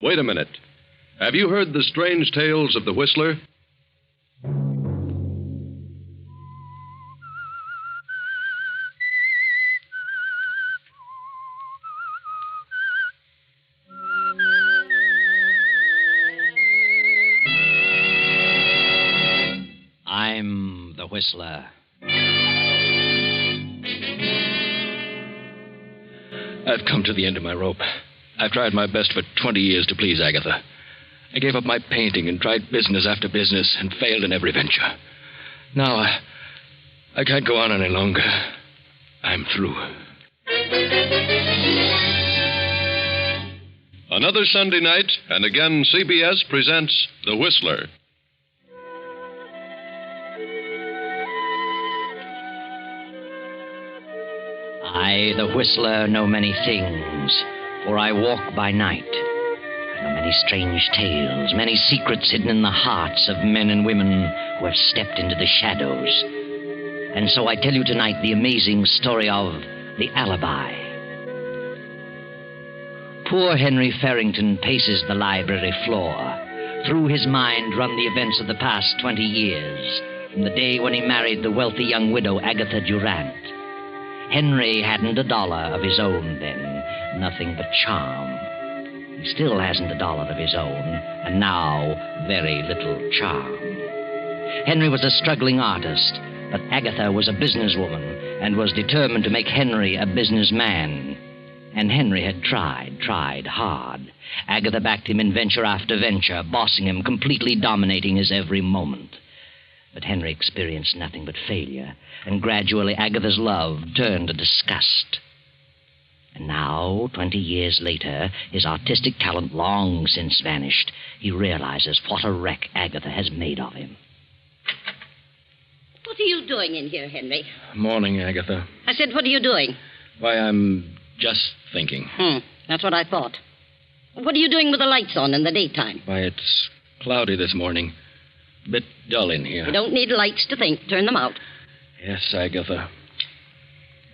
Wait a minute. Have you heard the strange tales of the Whistler? I'm the Whistler. I've come to the end of my rope. I've tried my best for 20 years to please Agatha. I gave up my painting and tried business after business and failed in every venture. Now I can't go on any longer. I'm through. Another Sunday night, and again CBS presents The Whistler. I, the Whistler, know many things, for I walk by night. I know many strange tales, many secrets hidden in the hearts of men and women who have stepped into the shadows. And so I tell you tonight the amazing story of the Alibi. Poor Henry Farrington paces the library floor. Through his mind run the events of the past 20 years, from the day when he married the wealthy young widow Agatha Durant. Henry hadn't $1 of his own then, nothing but charm. He still hasn't $1 of his own, and now very little charm. Henry was a struggling artist, but Agatha was a businesswoman and was determined to make Henry a businessman. And Henry had tried hard. Agatha backed him in venture after venture, bossing him, completely dominating his every moment. But Henry experienced nothing but failure, and gradually Agatha's love turned to disgust. And now, 20 years later, his artistic talent long since vanished, he realizes what a wreck Agatha has made of him. What are you doing in here, Henry? Morning, Agatha. I said, what are you doing? Why, I'm just thinking. That's what I thought. What are you doing with the lights on in the daytime? Why, it's cloudy this morning. Bit dull in here. You don't need lights to think. Turn them out. Yes, Agatha.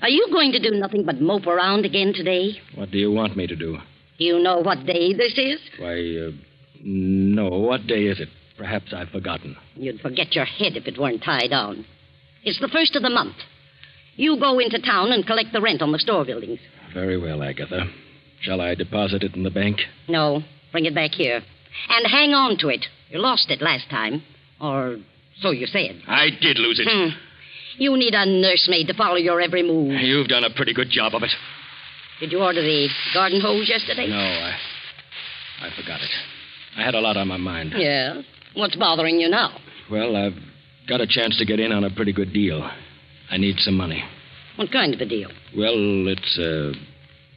Are you going to do nothing but mope around again today? What do you want me to do? Do you know what day this is? Why, no. What day is it? Perhaps I've forgotten. You'd forget your head if it weren't tied on. It's the 1st of the month. You go into town and collect the rent on the store buildings. Very well, Agatha. Shall I deposit it in the bank? No. Bring it back here. And hang on to it. You lost it last time. Or so you said. I did lose it. You need a nursemaid to follow your every move. You've done a pretty good job of it. Did you order the garden hose yesterday? No, I forgot it. I had a lot on my mind. Yeah? What's bothering you now? Well, I've got a chance to get in on a pretty good deal. I need some money. What kind of a deal? Well, it's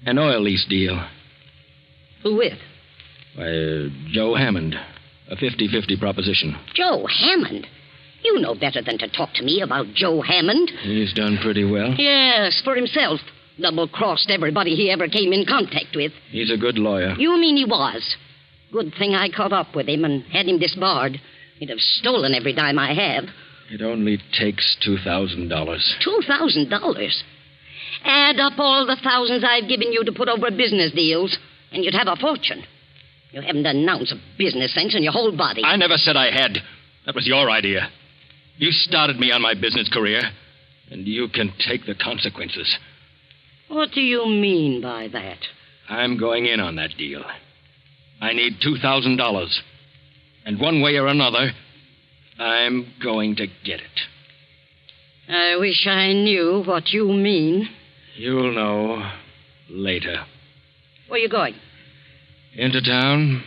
an oil lease deal. Who with? Why, Joe Hammond. A 50-50 proposition. Joe Hammond? You know better than to talk to me about Joe Hammond. He's done pretty well. Yes, for himself. Double-crossed everybody he ever came in contact with. He's a good lawyer. You mean he was? Good thing I caught up with him and had him disbarred. He'd have stolen every dime I have. It only takes $2,000. $2,000? Add up all the thousands I've given you to put over business deals, and you'd have a fortune. You haven't an ounce of business sense in your whole body. I never said I had. That was your idea. You started me on my business career, and you can take the consequences. What do you mean by that? I'm going in on that deal. I need $2,000. And one way or another, I'm going to get it. I wish I knew what you mean. You'll know later. Where are you going? Into town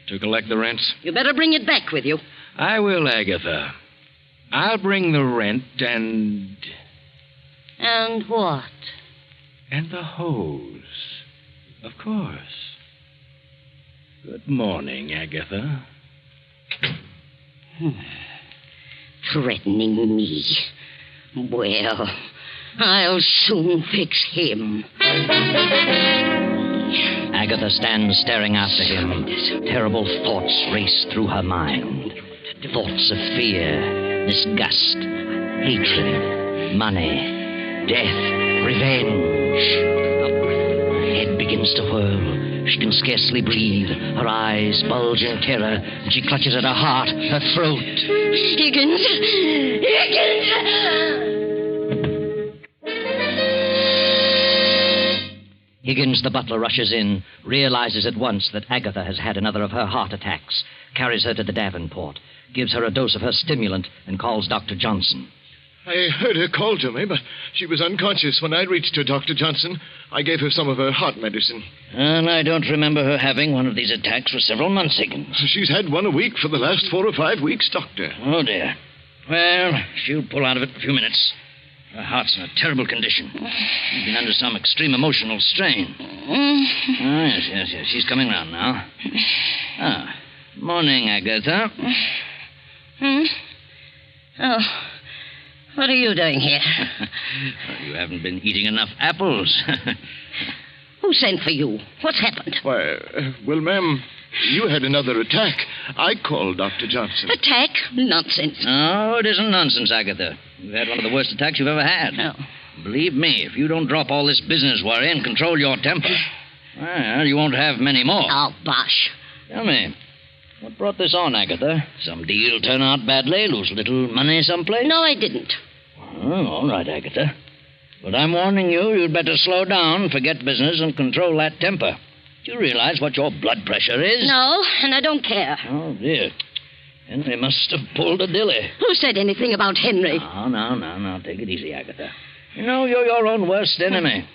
to collect the rents. You better bring it back with you. I will, Agatha. I'll bring the rent and... And what? And the hose. Of course. Good morning, Agatha. Threatening me. Well, I'll soon fix him. Agatha stands staring after him. Terrible thoughts race through her mind. Thoughts of fear, disgust, hatred, money, death, revenge. Her head begins to whirl. She can scarcely breathe. Her eyes bulge in terror, and she clutches at her heart, her throat. Higgins! Higgins! Higgins, the butler, rushes in, realizes at once that Agatha has had another of her heart attacks, carries her to the Davenport, gives her a dose of her stimulant, and calls Dr. Johnson. I heard her call to me, but she was unconscious when I reached her, Dr. Johnson. I gave her some of her heart medicine. And I don't remember her having one of these attacks for several months, Higgins. She's had one a week for the last 4 or 5 weeks, Doctor. Oh, dear. Well, she'll pull out of it in a few minutes. Her heart's in a terrible condition. She's been under some extreme emotional strain. Oh, yes. She's coming round now. Ah, morning, Agatha. Oh, what are you doing here? Well, you haven't been eating enough apples. Who sent for you? What's happened? Why, well, ma'am, you had another attack. I called Dr. Johnson. Attack? Nonsense. No, it isn't nonsense, Agatha. You've had one of the worst attacks you've ever had. No. Believe me, if you don't drop all this business worry and control your temper, well, you won't have many more. Oh, bosh. Tell me, what brought this on, Agatha? Some deal turn out badly? Lose a little money someplace? No, I didn't. Oh, all right, Agatha. But I'm warning you, you'd better slow down, forget business, and control that temper. Do you realize what your blood pressure is? No, and I don't care. Oh, dear. Henry must have pulled a dilly. Who said anything about Henry? No. Take it easy, Agatha. You know, you're your own worst enemy.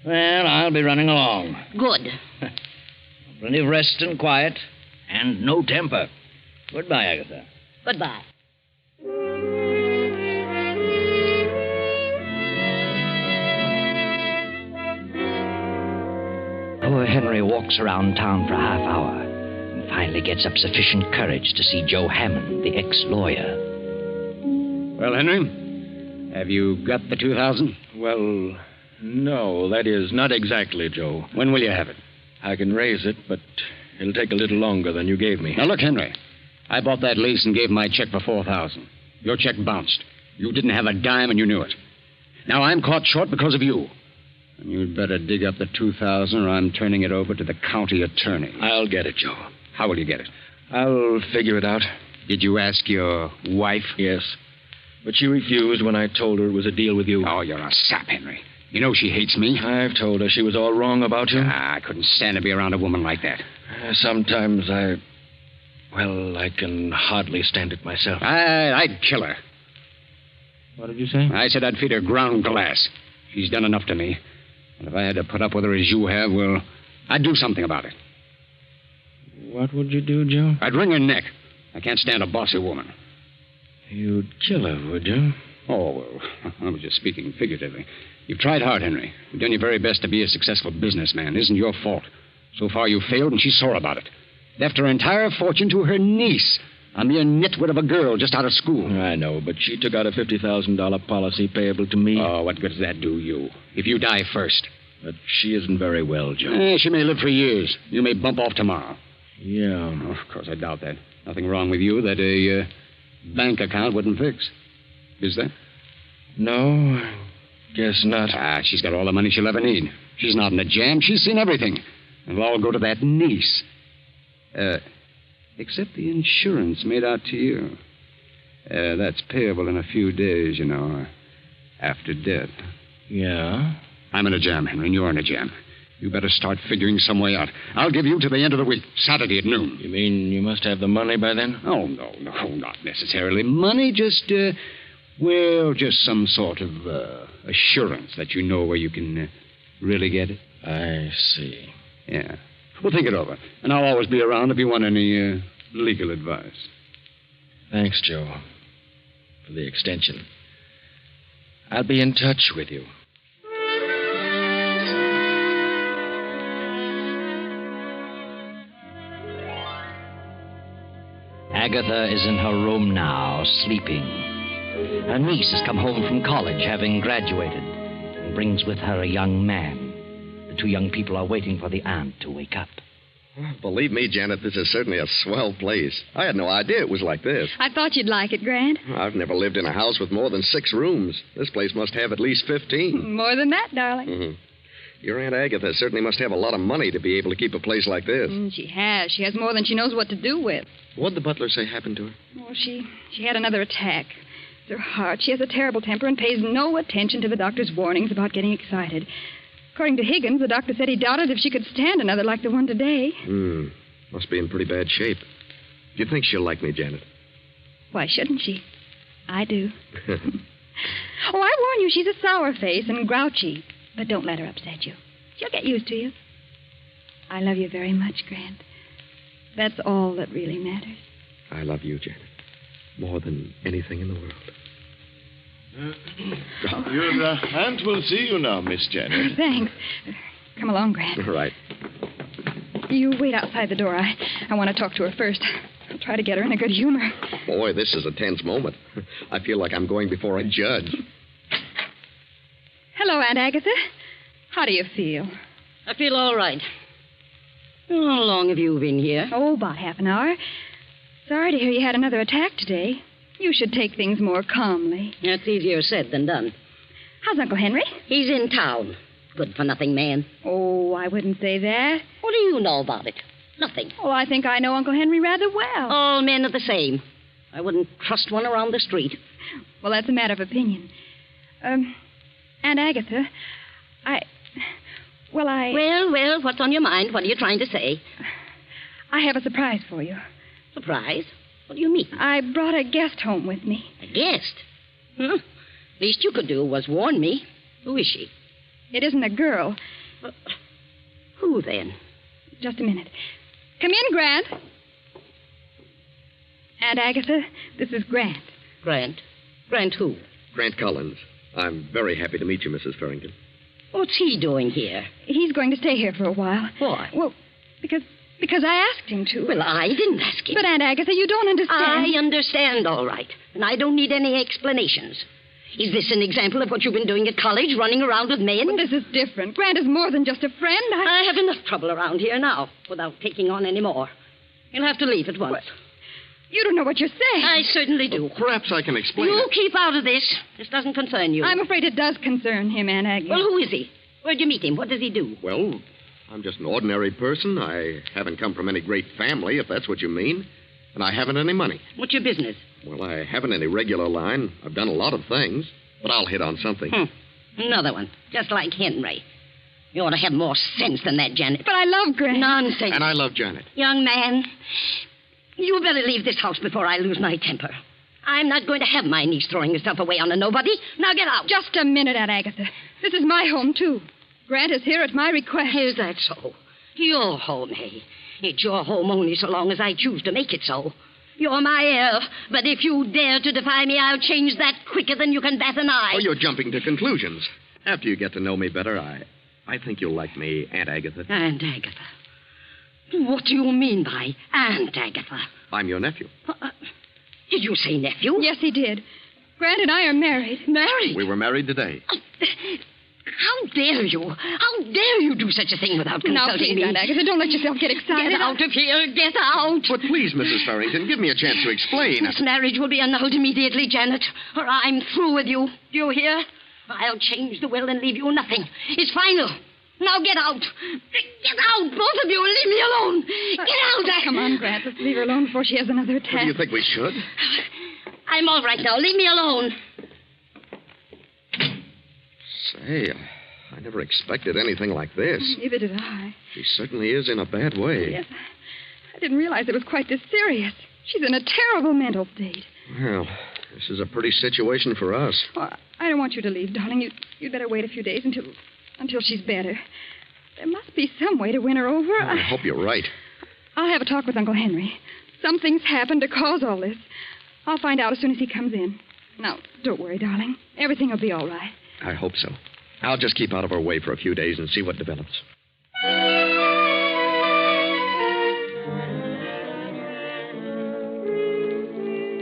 Well, I'll be running along. Good. Plenty of rest and quiet, and no temper. Goodbye, Agatha. Goodbye. Poor Henry walks around town for a half hour and finally gets up sufficient courage to see Joe Hammond, the ex-lawyer. Well, Henry, have you got the 2,000? Well, no, that is not exactly, Joe. When will you have it? I can raise it, but it'll take a little longer than you gave me. Now, look, Henry, I bought that lease and gave my check for 4,000. Your check bounced. You didn't have a dime and you knew it. Now I'm caught short because of you. And you'd better dig up the 2,000 or I'm turning it over to the county attorney. I'll get it, Joe. How will you get it? I'll figure it out. Did you ask your wife? Yes. But she refused when I told her it was a deal with you. Oh, you're a sap, Henry. You know she hates me. I've told her she was all wrong about you. I couldn't stand to be around a woman like that. Sometimes I can hardly stand it myself. I'd kill her. What did you say? I said I'd feed her ground glass. She's done enough to me. And if I had to put up with her as you have, well, I'd do something about it. What would you do, Joe? I'd wring her neck. I can't stand a bossy woman. You'd kill her, would you? Oh, well, I was just speaking figuratively. You've tried hard, Henry. You've done your very best to be a successful businessman. It isn't your fault. So far, you failed, and she's sore about it. Left her entire fortune to her niece, a mere nitwit of a girl just out of school. I know, but she took out a $50,000 policy payable to me. Oh, what good does that do you? If you die first. But she isn't very well, Joe. She may live for years. You may bump off tomorrow. Yeah. Oh, of course, I doubt that. Nothing wrong with you that a bank account wouldn't fix. Is there? No, guess not. She's got all the money she'll ever need. She's not in a jam. She's seen everything. It'll all go to that niece. Except the insurance made out to you. That's payable in a few days, you know, after death. Yeah? I'm in a jam, Henry, and you're in a jam. You better start figuring some way out. I'll give you to the end of the week, Saturday at noon. You mean you must have the money by then? Oh, no, not necessarily money. Just some sort of assurance that you know where you can really get it. I see. Yeah. Well, think it over. And I'll always be around if you want any legal advice. Thanks, Joe, for the extension. I'll be in touch with you. Agatha is in her room now, sleeping. Her niece has come home from college, having graduated, and brings with her a young man. The two young people are waiting for the aunt to wake up. Believe me, Janet, this is certainly a swell place. I had no idea it was like this. I thought you'd like it, Grant. I've never lived in a house with more than 6 rooms. This place must have at least 15. More than that, darling. Mm-hmm. Your Aunt Agatha certainly must have a lot of money to be able to keep a place like this. She has. She has more than she knows what to do with. What'd the butler say happened to her? Oh, she had another attack. It's her heart. She has a terrible temper and pays no attention to the doctor's warnings about getting excited. According to Higgins, the doctor said he doubted if she could stand another like the one today. Must be in pretty bad shape. Do you think she'll like me, Janet? Why shouldn't she? I do. Oh, I warn you, she's a sour face and grouchy. But don't let her upset you. She'll get used to you. I love you very much, Grant. That's all that really matters. I love you, Janet. More than anything in the world. Your aunt will see you now, Miss Janet. Thanks. Come along, Grant. All right. You wait outside the door. I want to talk to her first. I'll try to get her in a good humor. Boy, this is a tense moment. I feel like I'm going before a judge. Hello, Aunt Agatha. How do you feel? I feel all right. How long have you been here? Oh, about half an hour. Sorry to hear you had another attack today. You should take things more calmly. That's easier said than done. How's Uncle Henry? He's in town. Good-for-nothing man. Oh, I wouldn't say that. What do you know about it? Nothing. Oh, I think I know Uncle Henry rather well. All men are the same. I wouldn't trust one around the street. Well, that's a matter of opinion. Aunt Agatha, Well, what's on your mind? What are you trying to say? I have a surprise for you. Surprise? What do you mean? I brought a guest home with me. A guest? Least you could do was warn me. Who is she? It isn't a girl. Who, then? Just a minute. Come in, Grant. Aunt Agatha, this is Grant. Grant? Grant who? Grant Collins. I'm very happy to meet you, Mrs. Farrington. What's he doing here? He's going to stay here for a while. Why? Well, because I asked him to. Well, I didn't ask him. But, Aunt Agatha, you don't understand. I understand, all right. And I don't need any explanations. Is this an example of what you've been doing at college, running around with men? Well, this is different. Grant is more than just a friend. I have enough trouble around here now, without taking on any more. You'll have to leave at once. What? You don't know what you're saying. I certainly do. Perhaps I can explain You it. keep out of this. This doesn't concern you. I'm afraid it does concern him, Aunt Agatha. Well, who is he? Where'd you meet him? What does he do? Well, I'm just an ordinary person. I haven't come from any great family, if that's what you mean. And I haven't any money. What's your business? Well, I haven't any regular line. I've done a lot of things. But I'll hit on something. Another one. Just like Henry. You ought to have more sense than that, Janet. But I love Grant. Nonsense. And I love Janet. Young man, you better leave this house before I lose my temper. I'm not going to have my niece throwing herself away on a nobody. Now get out. Just a minute, Aunt Agatha. This is my home, too. Grant is here at my request. Is that so? Your home, eh? It's your home only so long as I choose to make it so. You're my heir, but if you dare to defy me, I'll change that quicker than you can bat an eye. Oh, you're jumping to conclusions. After you get to know me better, I think you'll like me, Aunt Agatha. Aunt Agatha? What do you mean by Aunt Agatha? I'm your nephew. Did you say nephew? Yes, he did. Grant and I are married. Married? We were married today. How dare you? How dare you do such a thing without consulting now, please, me? Aunt Agatha, don't let yourself get excited. Get out of here. Get out. But please, Mrs. Farrington, give me a chance to explain. This marriage will be annulled immediately, Janet, or I'm through with you. Do you hear? I'll change the will and leave you nothing. It's final. Now get out. Get out, both of you, and leave me alone. Get out. Come on, Grant. Let's leave her alone before she has another attack. What do you think we should? I'm all right now. Leave me alone. Say, I never expected anything like this. Neither did I. She certainly is in a bad way. Yes. I didn't realize it was quite this serious. She's in a terrible mental state. Well, this is a pretty situation for us. Oh, I don't want you to leave, darling. You'd better wait a few days until she's better. There must be some way to win her over. I hope you're right. I'll have a talk with Uncle Henry. Something's happened to cause all this. I'll find out as soon as he comes in. Now, don't worry, darling. Everything will be all right. I hope so. I'll just keep out of her way for a few days and see what develops.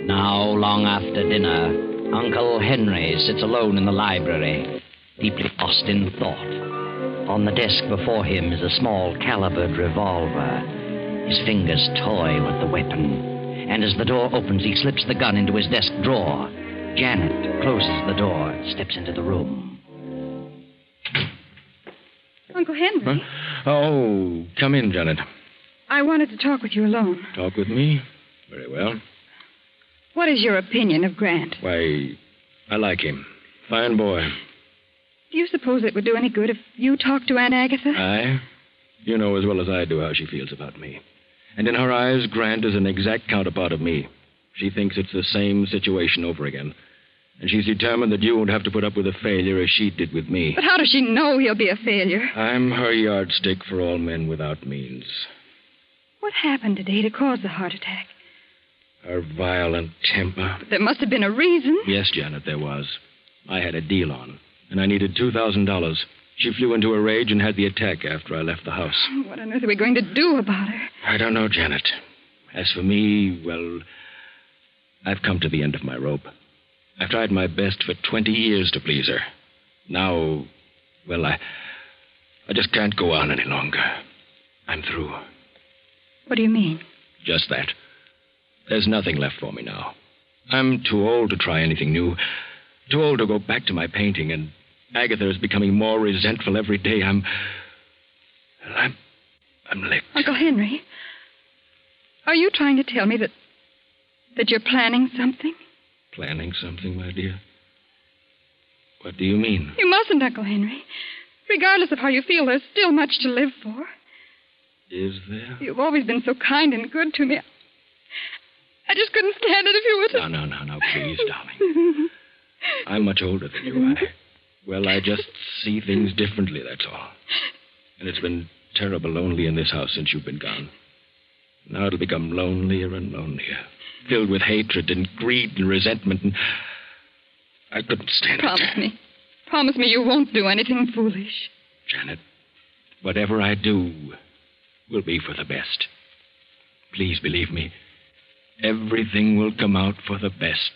Now, long after dinner, Uncle Henry sits alone in the library, deeply lost in thought. On the desk before him is a small calibered revolver. His fingers toy with the weapon. And as the door opens, he slips the gun into his desk drawer. Janet closes the door, steps into the room. Uncle Henry. Huh? Oh, come in, Janet. I wanted to talk with you alone. Talk with me? Very well. What is your opinion of Grant? Why, I like him. Fine boy. Do you suppose it would do any good if you talked to Aunt Agatha? Aye? You know as well as I do how she feels about me. And in her eyes, Grant is an exact counterpart of me. She thinks it's the same situation over again. And she's determined that you won't have to put up with a failure as she did with me. But how does she know he'll be a failure? I'm her yardstick for all men without means. What happened today to cause the heart attack? Her violent temper. But there must have been a reason. Yes, Janet, there was. I had a deal on, and I needed $2,000. She flew into a rage and had the attack after I left the house. What on earth are we going to do about her? I don't know, Janet. As for me, well, I've come to the end of my rope. I've tried my best for 20 years to please her. Now, well, I just can't go on any longer. I'm through. What do you mean? Just that. There's nothing left for me now. I'm too old to try anything new. Too old to go back to my painting, and Agatha is becoming more resentful every day. I'm licked. Uncle Henry, are you trying to tell me that you're planning something? Planning something, my dear? What do you mean? You mustn't, Uncle Henry. Regardless of how you feel, there's still much to live for. Is there? You've always been so kind and good to me. I just couldn't stand it if you were to... No, please, darling. I'm much older than you. I just see things differently, that's all. And it's been terrible lonely in this house since you've been gone. Now it'll become lonelier and lonelier, filled with hatred and greed and resentment, and I couldn't stand it. Promise me you won't do anything foolish. Janet, whatever I do will be for the best. Please believe me. Everything will come out for the best.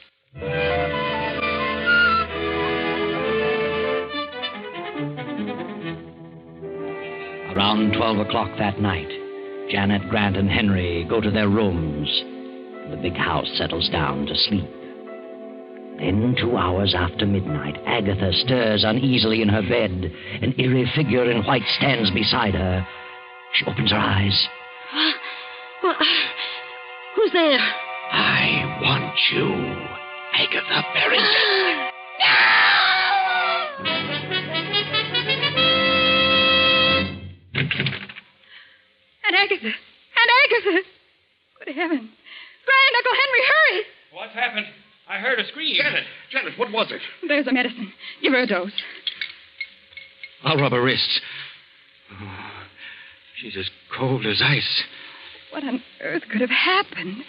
Around 12 o'clock that night, Janet, Grant, and Henry go to their rooms. The big house settles down to sleep. Then, 2 hours after midnight, Agatha stirs uneasily in her bed. An eerie figure in white stands beside her. She opens her eyes. Well, who's there? I want you, Agatha Barrington. Aunt Agatha! Aunt Agatha! Good heavens. Grant, Uncle Henry, hurry! What's happened? I heard a scream. Janet, what was it? There's the medicine. Give her a dose. I'll rub her wrists. Oh, she's as cold as ice. What on earth could have happened?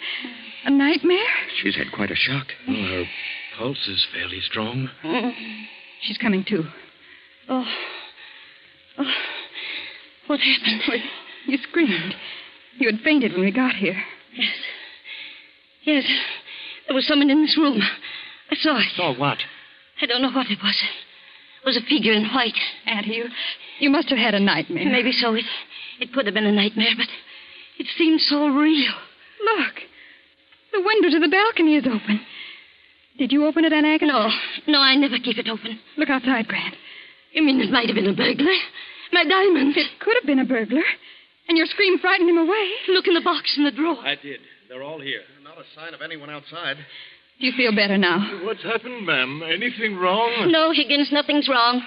A nightmare? She's had quite a shock. Well, her pulse is fairly strong. She's coming to. Oh. What happened? Well, you screamed. You had fainted when we got here. Yes. There was someone in this room. I saw it. Saw what? I don't know what it was. It was a figure in white. Auntie, you must have had a nightmare. Maybe so. It could have been a nightmare, but it seemed so real. Look. The window to the balcony is open. Did you open it, Aunt Agatha? No, I never keep it open. Look outside, Grant. You mean it might have been a burglar? My diamonds. It could have been a burglar. And your scream frightened him away. Look in the box in the drawer. I did. They're all here. Not a sign of anyone outside. Do you feel better now? What's happened, ma'am? Anything wrong? No, Higgins, nothing's wrong.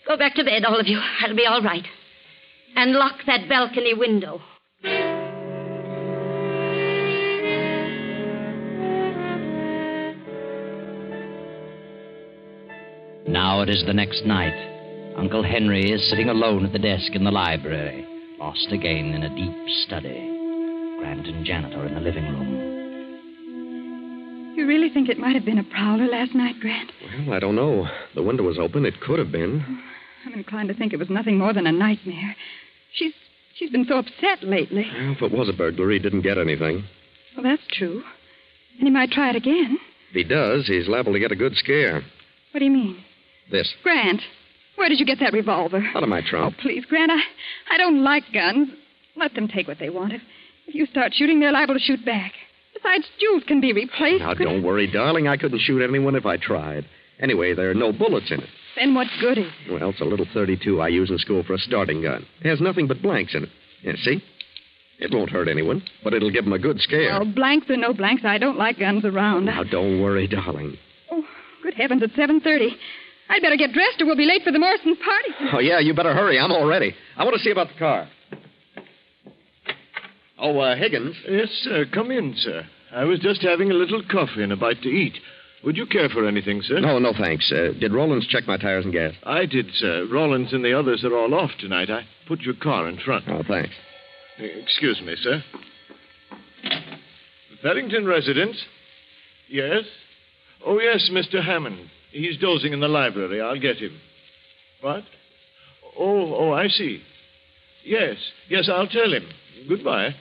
Go back to bed, all of you. I'll be all right. And lock that balcony window. Now it is the next night. Uncle Henry is sitting alone at the desk in the library, lost again in a deep study. Grant and Janet are in the living room. You really think it might have been a prowler last night, Grant? Well, I don't know. The window was open. It could have been. I'm inclined to think it was nothing more than a nightmare. She's been so upset lately. Well, if it was a burglary, he didn't get anything. Well, that's true. And he might try it again. If he does, he's liable to get a good scare. What do you mean? This. Grant, where did you get that revolver? Out of my trunk. Oh, please, Grant, I don't like guns. Let them take what they want. If you start shooting, they're liable to shoot back. Besides, jewels can be replaced. Now, don't worry, darling. I couldn't shoot anyone if I tried. Anyway, there are no bullets in it. Then what good is it? Well, it's a little .32 I use in school for a starting gun. It has nothing but blanks in it. Yeah, see? It won't hurt anyone, but it'll give them a good scare. Well, blanks or no blanks, I don't like guns around. Now, don't worry, darling. Oh, good heavens, it's 7:30. I'd better get dressed or we'll be late for the Morrison's party. Oh, yeah, you better hurry. I'm all ready. I want to see about the car. Oh, Higgins. Yes, sir. Come in, sir. I was just having a little coffee and a bite to eat. Would you care for anything, sir? No, thanks. Did Rollins check my tires and gas? I did, sir. Rollins and the others are all off tonight. I put your car in front. Oh, thanks. Excuse me, sir. Farrington residence? Yes? Oh, yes, Mr. Hammond. He's dozing in the library. I'll get him. What? Oh, I see. Yes, I'll tell him. Goodbye.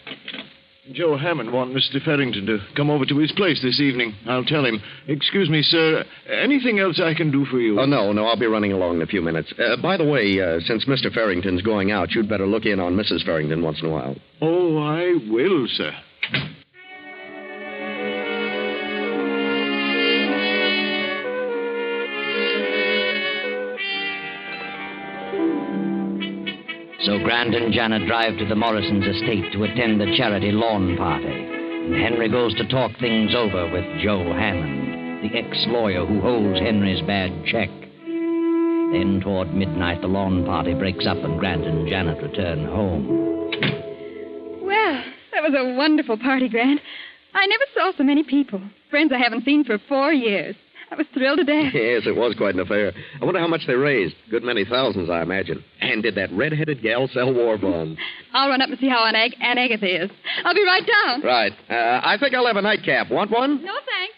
Joe Hammond wants Mr. Farrington to come over to his place this evening. I'll tell him. Excuse me, sir. Anything else I can do for you? Oh, no. I'll be running along in a few minutes. By the way, since Mr. Farrington's going out, you'd better look in on Mrs. Farrington once in a while. Oh, I will, sir. So Grant and Janet drive to the Morrisons' estate to attend the charity lawn party. And Henry goes to talk things over with Joe Hammond, the ex-lawyer who holds Henry's bad check. Then toward midnight, the lawn party breaks up and Grant and Janet return home. Well, that was a wonderful party, Grant. I never saw so many people. Friends I haven't seen for 4 years. I was thrilled to death. Yes, it was quite an affair. I wonder how much they raised. Good many thousands, I imagine. And did that red-headed gal sell war bonds? I'll run up and see how Aunt Agatha is. I'll be right down. Right. I think I'll have a nightcap. Want one? No, thanks.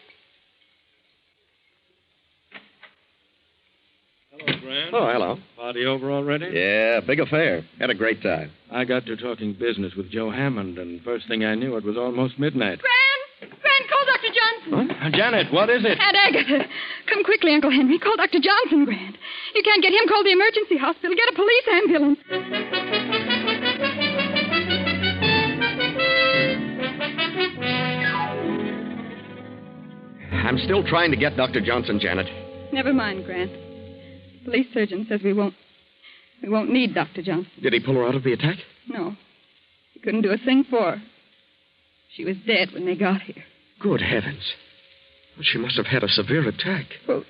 Hello, Grant. Oh, hello. Party over already? Yeah, big affair. Had a great time. I got to talking business with Joe Hammond, and first thing I knew, it was almost midnight. Grant, call Dr. Johnson. What? Janet, what is it? Aunt Agatha. Come quickly, Uncle Henry. Call Dr. Johnson, Grant. You can't get him. Call the emergency hospital. Get a police ambulance. I'm still trying to get Dr. Johnson, Janet. Never mind, Grant. Police surgeon says we won't need Dr. Johnson. Did he pull her out of the attack? No. He couldn't do a thing for her. She was dead when they got here. Good heavens. Well, she must have had a severe attack. Well,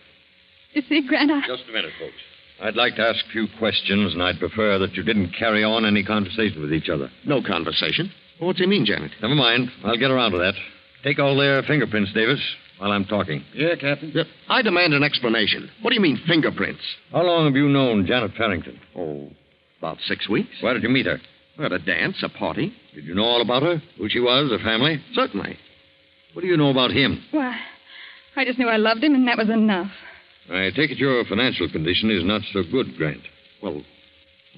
you see, Grant, Just a minute, folks. I'd like to ask a few questions, and I'd prefer that you didn't carry on any conversation with each other. No conversation. What's he mean, Janet? Never mind. I'll get around to that. Take all their fingerprints, Davis, while I'm talking. Yeah, Captain. Yep. I demand an explanation. What do you mean, fingerprints? How long have you known Janet Farrington? Oh, about 6 weeks. Where did you meet her? At a dance, a party. Did you know all about her? Who she was, her family? Certainly. What do you know about him? why, I just knew I loved him, and that was enough. I take it your financial condition is not so good, Grant. Well,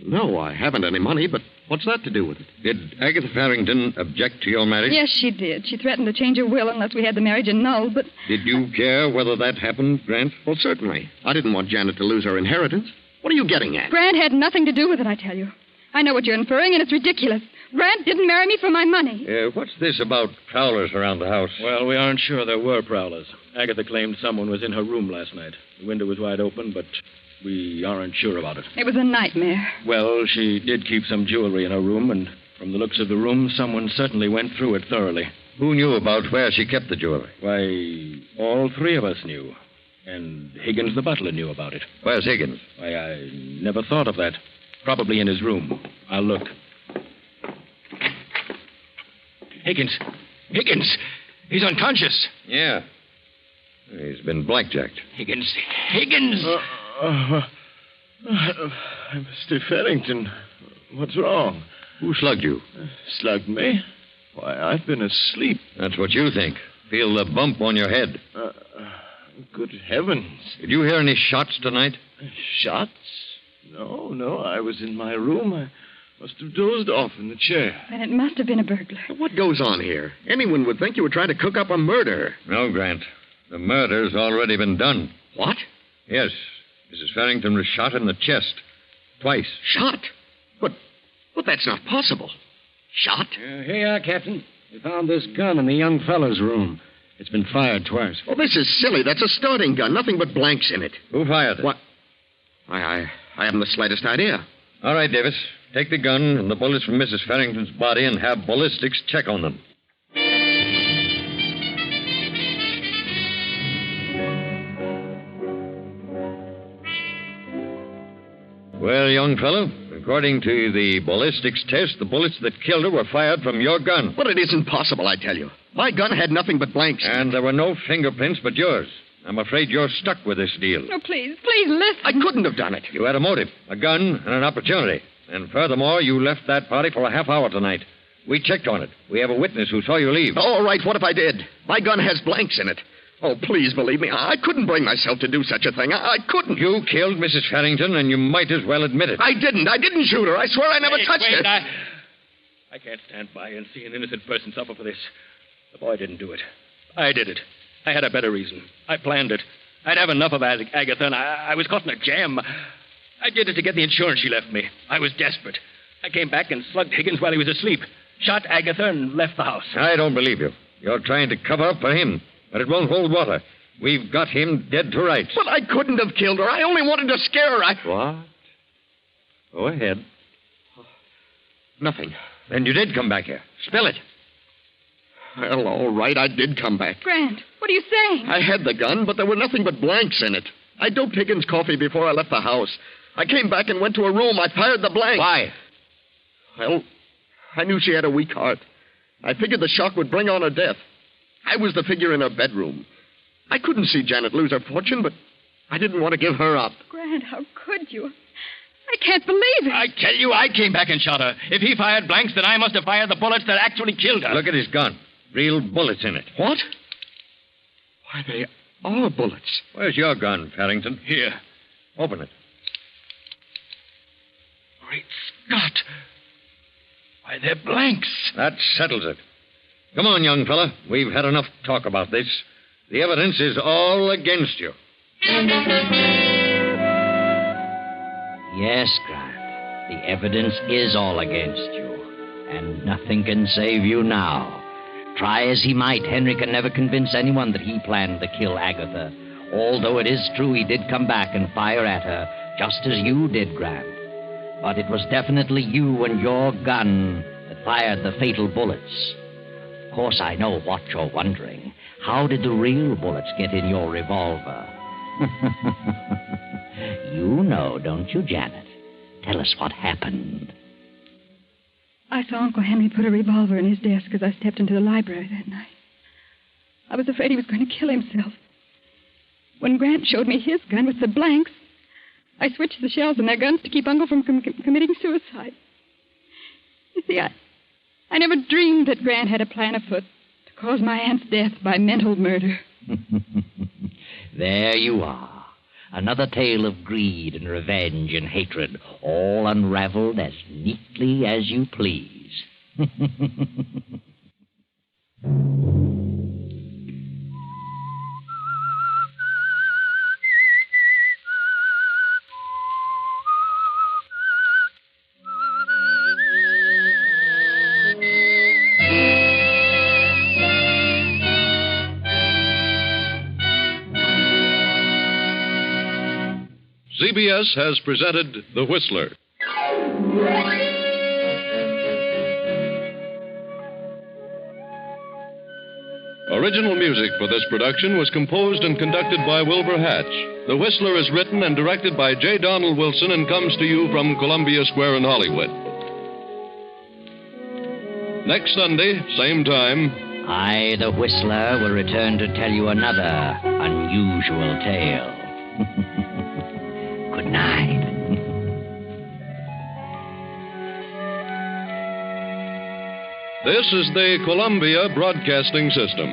no, I haven't any money, but what's that to do with it? Did Agatha Farrington object to your marriage? Yes, she did. She threatened to change her will unless we had the marriage annulled, but... Did you care whether that happened, Grant? Well, certainly. I didn't want Janet to lose her inheritance. What are you getting at? Grant had nothing to do with it, I tell you. I know what you're inferring, and it's ridiculous. Grant didn't marry me for my money. What's this about prowlers around the house? Well, we aren't sure there were prowlers. Agatha claimed someone was in her room last night. The window was wide open, but we aren't sure about it. It was a nightmare. Well, she did keep some jewelry in her room, and from the looks of the room, someone certainly went through it thoroughly. Who knew about where she kept the jewelry? Why, all three of us knew. And Higgins the butler knew about it. Where's Higgins? Why, I never thought of that. Probably in his room. I'll look. Higgins! He's unconscious! Yeah. He's been blackjacked. Higgins! Mr. Farrington, what's wrong? Who slugged you? Slugged me? Why, I've been asleep. That's what you think. Feel the bump on your head. Good heavens. Did you hear any shots tonight? Shots? No, I was in my room. I must have dozed off in the chair. Then it must have been a burglar. What goes on here? Anyone would think you were trying to cook up a murder. No, Grant. The murder's already been done. What? Yes. Mrs. Farrington was shot in the chest. Twice. Shot? But that's not possible. Shot? Here you are, Captain. We found this gun in the young fellow's room. It's been fired twice. Oh, this is silly. That's a starting gun. Nothing but blanks in it. Who fired it? What? I haven't the slightest idea. All right, Davis. Take the gun and the bullets from Mrs. Farrington's body and have ballistics check on them. Well, young fellow, according to the ballistics test, the bullets that killed her were fired from your gun. But it isn't possible, I tell you. My gun had nothing but blanks. And there were no fingerprints but yours. I'm afraid you're stuck with this deal. Oh, please listen. I couldn't have done it. You had a motive, a gun, and an opportunity. And furthermore, you left that party for a half hour tonight. We checked on it. We have a witness who saw you leave. All right, what if I did? My gun has blanks in it. Oh, please believe me. I couldn't bring myself to do such a thing. I couldn't. You killed Mrs. Farrington, and you might as well admit it. I didn't. I didn't shoot her. I swear I never touched her. I can't stand by and see an innocent person suffer for this. The boy didn't do it. I did it. I had a better reason. I planned it. I'd have enough of Agatha, and I was caught in a jam. I did it to get the insurance she left me. I was desperate. I came back and slugged Higgins while he was asleep, shot Agatha, and left the house. I don't believe you. You're trying to cover up for him, but it won't hold water. We've got him dead to rights. But I couldn't have killed her. I only wanted to scare her. What? Go ahead. Nothing. Then you did come back here. Spill it. Well, all right, I did come back. Grant, what are you saying? I had the gun, but there were nothing but blanks in it. I doped Higgins' coffee before I left the house. I came back and went to a room. I fired the blank. Why? Well, I knew she had a weak heart. I figured the shock would bring on her death. I was the figure in her bedroom. I couldn't see Janet lose her fortune, but I didn't want to give her up. Grant, how could you? I can't believe it. I tell you, I came back and shot her. If he fired blanks, then I must have fired the bullets that actually killed her. Look at his gun. Real bullets in it. What? Why, they are bullets. Where's your gun, Farrington? Here. Open it. Great Scott. Why, they're blanks. That settles it. Come on, young fella. We've had enough talk about this. The evidence is all against you. Yes, Grant. The evidence is all against you. And nothing can save you now. Try as he might, Henry can never convince anyone that he planned to kill Agatha. Although it is true he did come back and fire at her, just as you did, Grant. But it was definitely you and your gun that fired the fatal bullets. Of course, I know what you're wondering. How did the real bullets get in your revolver? You know, don't you, Janet? Tell us what happened. I saw Uncle Henry put a revolver in his desk as I stepped into the library that night. I was afraid he was going to kill himself. When Grant showed me his gun with the blanks, I switched the shells in their guns to keep Uncle from committing suicide. You see, I never dreamed that Grant had a plan afoot to cause my aunt's death by mental murder. There you are. Another tale of greed and revenge and hatred, all unraveled as neatly as you please. CBS has presented The Whistler. Original music for this production was composed and conducted by Wilbur Hatch. The Whistler is written and directed by J. Donald Wilson and comes to you from Columbia Square in Hollywood. Next Sunday, same time, I, the Whistler, will return to tell you another unusual tale. Good night. this is the Columbia Broadcasting System.